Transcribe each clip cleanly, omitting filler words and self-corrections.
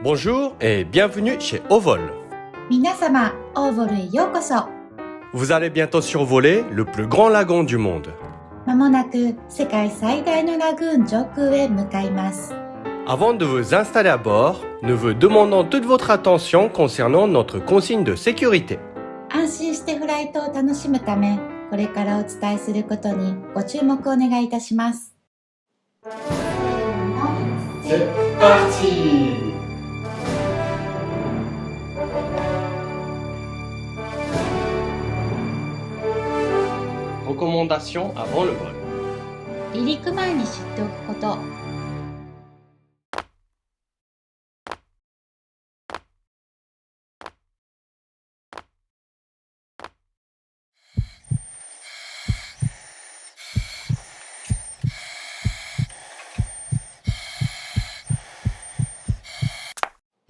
Bonjour et bienvenue chez Ovol. 皆様、オーボルへようこそ。 Vous allez bientôt survoler le plus grand lagon du monde. まもなく世界最大のラグーン上空へ向かいます。 Avant de vous installer à bord, nous vous demandons toute votre attention concernant notre consigne de sécurité. 安心してフライトを楽しむため、これからお伝えすることにご注目お願いいたします。 C'est parti! Recommandations avant le vol. 離陸前に知っておくこと。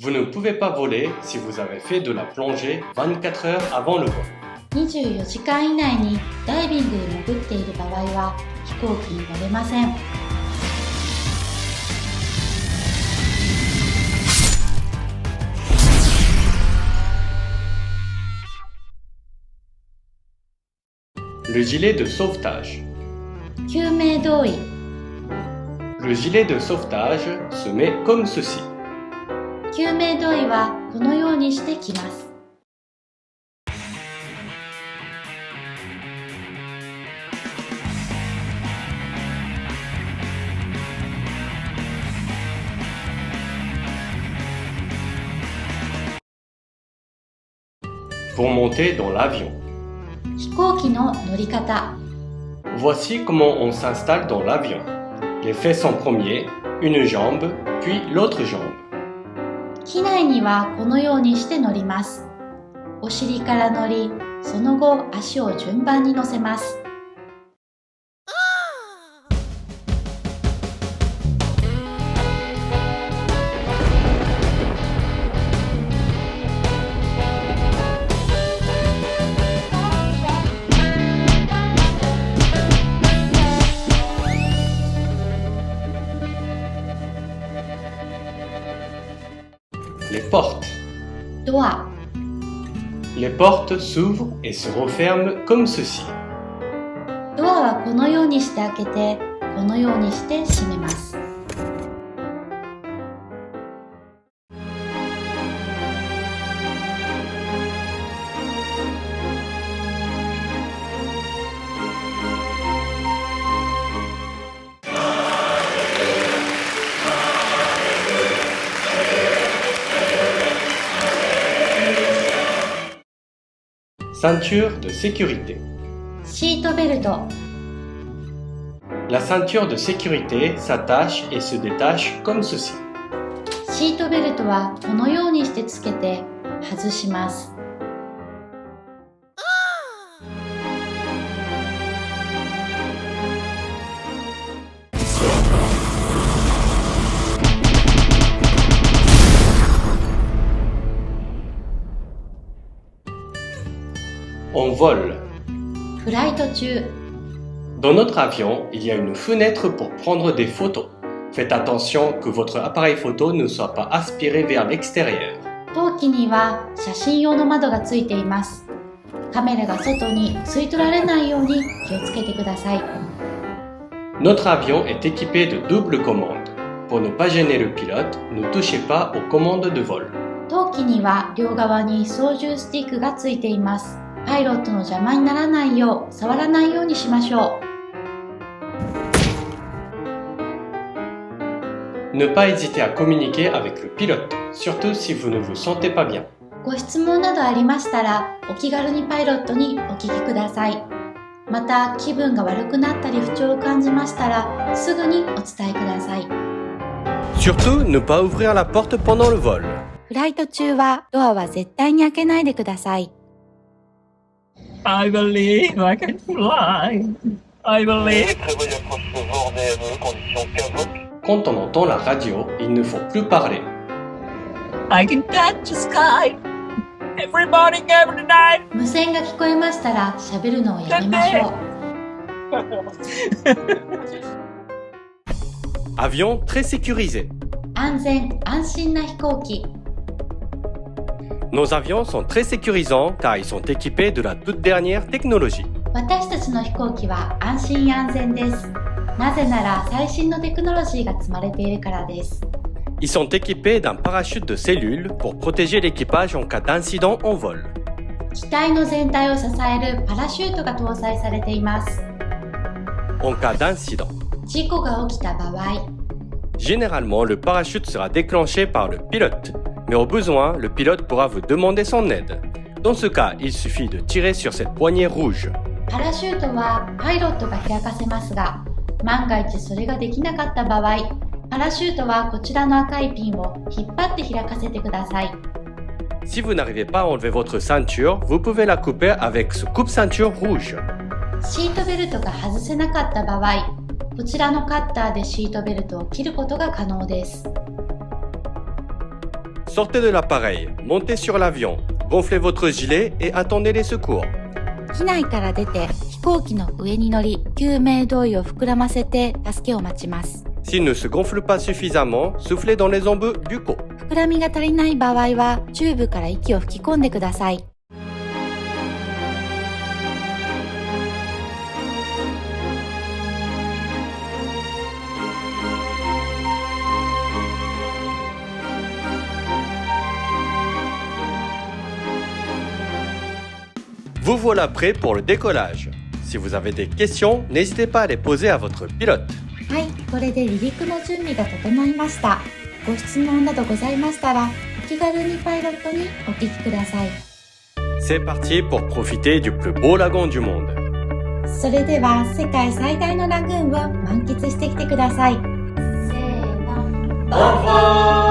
Vous ne pouvez pas voler si vous avez fait de la plongée 24 heures avant le vol. 24時間以内にダイビングで潜っている場合は飛行機に乗れません。 Le gilet de sauvetage. 救命胴衣。 Le gilet de sauvetage se met comme ceci. 救命胴衣はこのようにして着ます。 Pour monter dans l'avion. 飛行機の乗り方。 Voici comment on s'installe dans l'avion. Les fesses en premier, une jambe, puis l'autre jambe. 機内にはこのようにして乗ります。お尻から乗り、その後足を順番に乗せます。 Les portes. ドア。 Les portes s'ouvrent et se referment comme ceci. ドアはこのようにして開けて、このようにして閉めます。 Ceinture de sécurité. シートベルト。 La ceinture de sécurité s'attache et se détache comme ceci. シートベルトはこのようにしてつけて外します。 On vole. フライト中。 Dans notre avion, il y a une fenêtre pour prendre des photos. Faites attention que votre appareil photo ne soit pas aspiré vers l'extérieur. 当機には写真用の窓がついています。カメラが外に吸い取られないように気をつけてください。 Notre avion est équipé de double commande. Pour ne pas gêner le pilote, ne touchez pas aux commandes de vol. 当機には両側に操縦スティックがついています。パイロットの邪魔にならないよう、触らないようにしましょう。Ne pas hésiter à communiquer avec le pilote, surtout si vous ne vous sentez pas bien. ご質問などありましたら、お気軽にパイロットにお聞きください。また、気分が悪くなったり不調を感じましたら、すぐにお伝えください。 Surtout, ne pas ouvrir la porte pendant le vol. フライト中はドアは絶対に開けないでください。 I believe I can fly. I believe. Prévoyez approche vent DME, condition CAVOC. Quand on entend la radio, il ne faut plus parler. I can touch the sky. Every morning, every night. 無線が聞こえましたら喋るのをやめましょう。 Avion très sécurisé. 安全安心な飛行機。 Nos avions sont très sécurisants car ils sont équipés de la toute dernière technologie. 私たちの飛行機は安心安全です。なぜなら最新のテクノロジーが積まれているからです。 Ils sont équipés d'un parachute de cellules pour protéger l'équipage en cas d'incident en vol. 機体の全体を支えるパラシュートが搭載されています。 En cas d'incident. 事故が起きた場合、 Généralement, le parachute sera déclenché par le pilote, mais au besoin, le pilote pourra vous demander son aide. Dans ce cas, il suffit de tirer sur cette poignée rouge. パラシュートはパイロットが開かせますが、万が一それができなかった場合、パラシュートはこちらの赤いピンを引っ張って開かせてください。 Si vous n'arrivez pas à enlever votre ceinture, vous pouvez la couper avec ce coupe-ceinture rouge. シートベルトが外せなかった場合、こちらのカッターでシートベルトを切ることが可能です。 Sortez de l'appareil, montez sur l'avion, gonflez votre gilet et attendez les secours. 機内から出て飛行機の上に乗り、救命胴衣を膨らませて助けを待ちます。 S'il ne se gonfle pas suffisamment, soufflez dans les embouts du coup. 膨らみが足りない場合はチューブから息を吹き込んでください。 Vous voilà prêt pour le décollage. Si vous avez des questions, n'hésitez pas à les poser à votre pilote. はい、これで離陸の準備が整いました。ご質問などございましたら、お気軽にパイロットにお聞きください。 C'est parti pour profiter du plus beau lagon du monde. それでは世界最大のラグーンを満喫してきてください。せーの。Au revoir!